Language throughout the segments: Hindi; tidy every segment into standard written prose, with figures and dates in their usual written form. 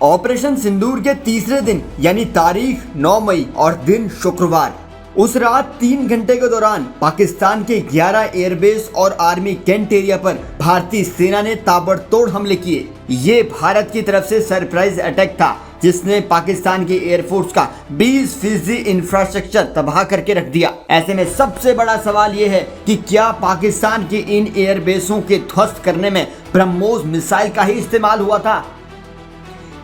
ऑपरेशन सिंदूर के तीसरे दिन यानी तारीख 9 मई और दिन शुक्रवार, उस रात 3 घंटे के दौरान पाकिस्तान के 11 एयरबेस और आर्मी कैंट एरिया पर भारतीय सेना ने ताबड़तोड़ हमले किए। ये भारत की तरफ से सरप्राइज अटैक था जिसने पाकिस्तान की एयरफोर्स का 20% इंफ्रास्ट्रक्चर तबाह करके रख दिया। ऐसे में सबसे बड़ा सवाल यह है कि क्या पाकिस्तान की इन एयरबेसों के ध्वस्त करने में ब्रह्मोस मिसाइल का ही इस्तेमाल हुआ था,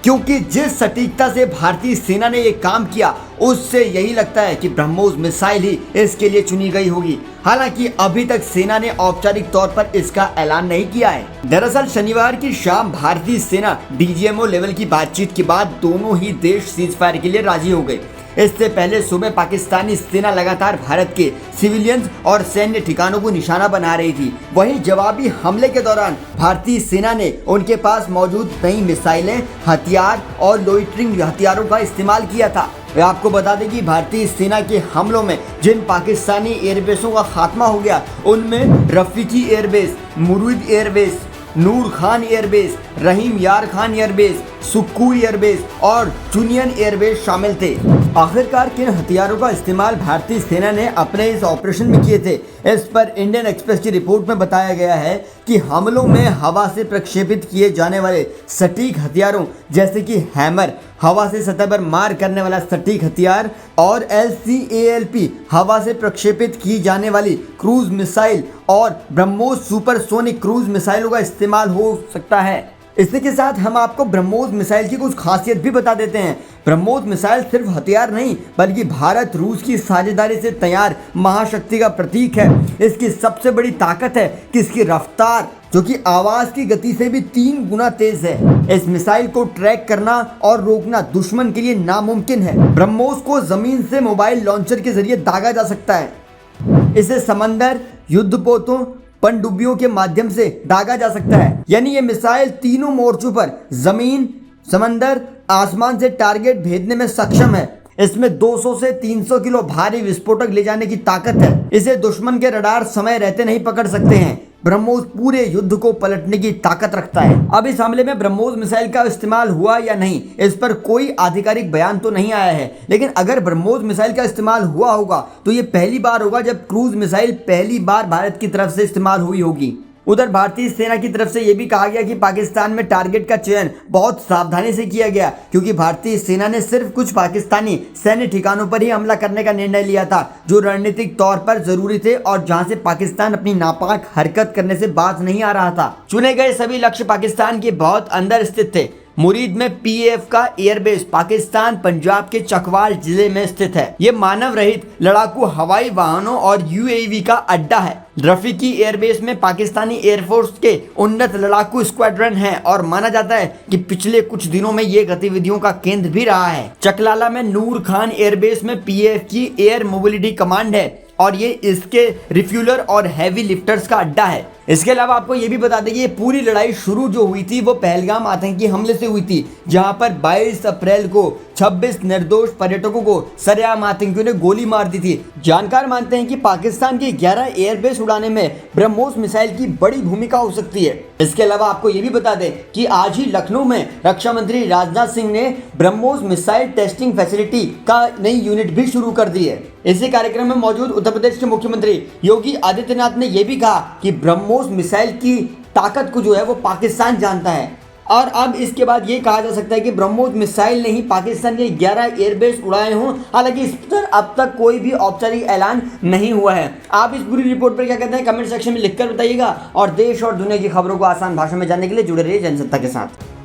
क्योंकि जिस सटीकता से भारतीय सेना ने यह काम किया उससे यही लगता है कि ब्रह्मोस मिसाइल ही इसके लिए चुनी गई होगी। हालांकि अभी तक सेना ने औपचारिक तौर पर इसका ऐलान नहीं किया है। दरअसल शनिवार की शाम भारतीय सेना डीजीएमओ लेवल की बातचीत के बाद दोनों ही देश सीज फायर के लिए राजी हो गए। इससे पहले सुबह पाकिस्तानी सेना लगातार भारत के सिविलियंस और सैन्य ठिकानों को निशाना बना रही थी। वहीं जवाबी हमले के दौरान भारतीय सेना ने उनके पास मौजूद नई मिसाइलें, हथियार और लोइटरिंग हथियारों का इस्तेमाल किया था। आपको बता दें कि भारतीय सेना के हमलों में जिन पाकिस्तानी एयरबेसों का खात्मा हो गया उनमें रफीकी एयरबेस, मुरीद एयरबेस, नूर खान एयरबेस, रहीम यार खान एयरबेस, सुक्कू एयरबेस और चुनियन एयरबेस शामिल थे। आखिरकार किन हथियारों का इस्तेमाल भारतीय सेना ने अपने इस ऑपरेशन में किए थे, इस पर इंडियन एक्सप्रेस की रिपोर्ट में बताया गया है कि हमलों में हवा से प्रक्षेपित किए जाने वाले सटीक हथियारों जैसे कि हैमर, हवा से सतह पर मार करने वाला सटीक हथियार, और LCALP, हवा से प्रक्षेपित की जाने वाली क्रूज मिसाइल और ब्रह्मोस सुपरसोनिक क्रूज मिसाइलों का इस्तेमाल हो सकता है। इसी के साथ हम आपको ब्रह्मोस मिसाइल की कुछ खासियत भी बता देते हैं। ब्रह्मोस मिसाइल सिर्फ हथियार नहीं बल्कि भारत रूस की साझेदारी से तैयार महाशक्ति का प्रतीक है। इसकी सबसे बड़ी ताकत है कि इसकी रफ्तार, जो कि आवाज की गति से भी 3 गुना तेज है। इस मिसाइल को ट्रैक करना और रोकना दुश्मन के लिए नामुमकिन है। ब्रह्मोस को जमीन से मोबाइल लॉन्चर के जरिए दागा जा सकता है। इसे समंदर, युद्धपोतों, पनडुब्बियों के माध्यम से दागा जा सकता है। यानी ये मिसाइल तीनों मोर्चों पर जमीन, समंदर, आसमान से टारगेट भेजने में सक्षम है। इसमें 200 से 300 किलो भारी विस्फोटक ले जाने की ताकत है। इसे दुश्मन के रडार समय रहते नहीं पकड़ सकते हैं। ब्रह्मोस पूरे युद्ध को पलटने की ताकत रखता है। अब इस हमले में ब्रह्मोस मिसाइल का इस्तेमाल हुआ या नहीं, इस पर कोई आधिकारिक बयान तो नहीं आया है, लेकिन अगर ब्रह्मोस मिसाइल का इस्तेमाल हुआ होगा तो ये पहली बार होगा जब क्रूज मिसाइल पहली बार भारत की तरफ से इस्तेमाल हुई होगी। उधर भारतीय सेना की तरफ से यह भी कहा गया कि पाकिस्तान में टारगेट का चयन बहुत सावधानी से किया गया, क्योंकि भारतीय सेना ने सिर्फ कुछ पाकिस्तानी सैन्य ठिकानों पर ही हमला करने का निर्णय लिया था जो रणनीतिक तौर पर जरूरी थे और जहां से पाकिस्तान अपनी नापाक हरकत करने से बाज नहीं आ रहा था। चुने गए सभी लक्ष्य पाकिस्तान के बहुत अंदर स्थित थे। मुरीद में PAF का एयरबेस पाकिस्तान पंजाब के चकवाल जिले में स्थित है। ये मानव रहित लड़ाकू हवाई वाहनों और UAV का अड्डा है। रफीकी एयरबेस में पाकिस्तानी एयरफोर्स के उन्नत लड़ाकू स्क्वाड्रन है और माना जाता है कि पिछले कुछ दिनों में ये गतिविधियों का केंद्र भी रहा है। चकलाला में नूर खान एयरबेस में PAF की एयर मोबिलिटी कमांड है और ये इसके रिफ्यूलर और हैवी लिफ्टर्स का अड्डा है। इसके अलावा आपको ये भी बता दें कि ये पूरी लड़ाई शुरू जो हुई थी वो पहलगाम आतंकी हमले से हुई थी, जहां पर 22 अप्रैल को 26 निर्दोष पर्यटकों को सरेआम आतंकियों ने गोली मार दी थी। जानकार मानते हैं कि पाकिस्तान के 11 एयरबेस उड़ाने में ब्रह्मोस मिसाइल की बड़ी भूमिका हो सकती है। इसके अलावा आपको ये भी बता दें कि आज ही लखनऊ में रक्षा मंत्री राजनाथ सिंह ने ब्रह्मोस मिसाइल टेस्टिंग फैसिलिटी का नई यूनिट भी शुरू कर दी है। इसी कार्यक्रम में मौजूद उत्तर प्रदेश के मुख्यमंत्री योगी आदित्यनाथ ने यह भी कहा कि ब्रह्मोस मिसाइल की ताकत को जो है वो पाकिस्तान जानता है। और अब इसके बाद ये कहा जा सकता है कि ब्रह्मोस मिसाइल ने ही पाकिस्तान के 11 एयरबेस उड़ाए हों। हालांकि इस पर अब तक कोई भी औपचारिक ऐलान नहीं हुआ है। आप इस पूरी रिपोर्ट पर क्या कहते हैं कमेंट सेक्शन में लिखकर बताइएगा और देश और दुनिया की खबरों को आसान भाषा में जानने के लिए जुड़े रहिए जनसत्ता के साथ।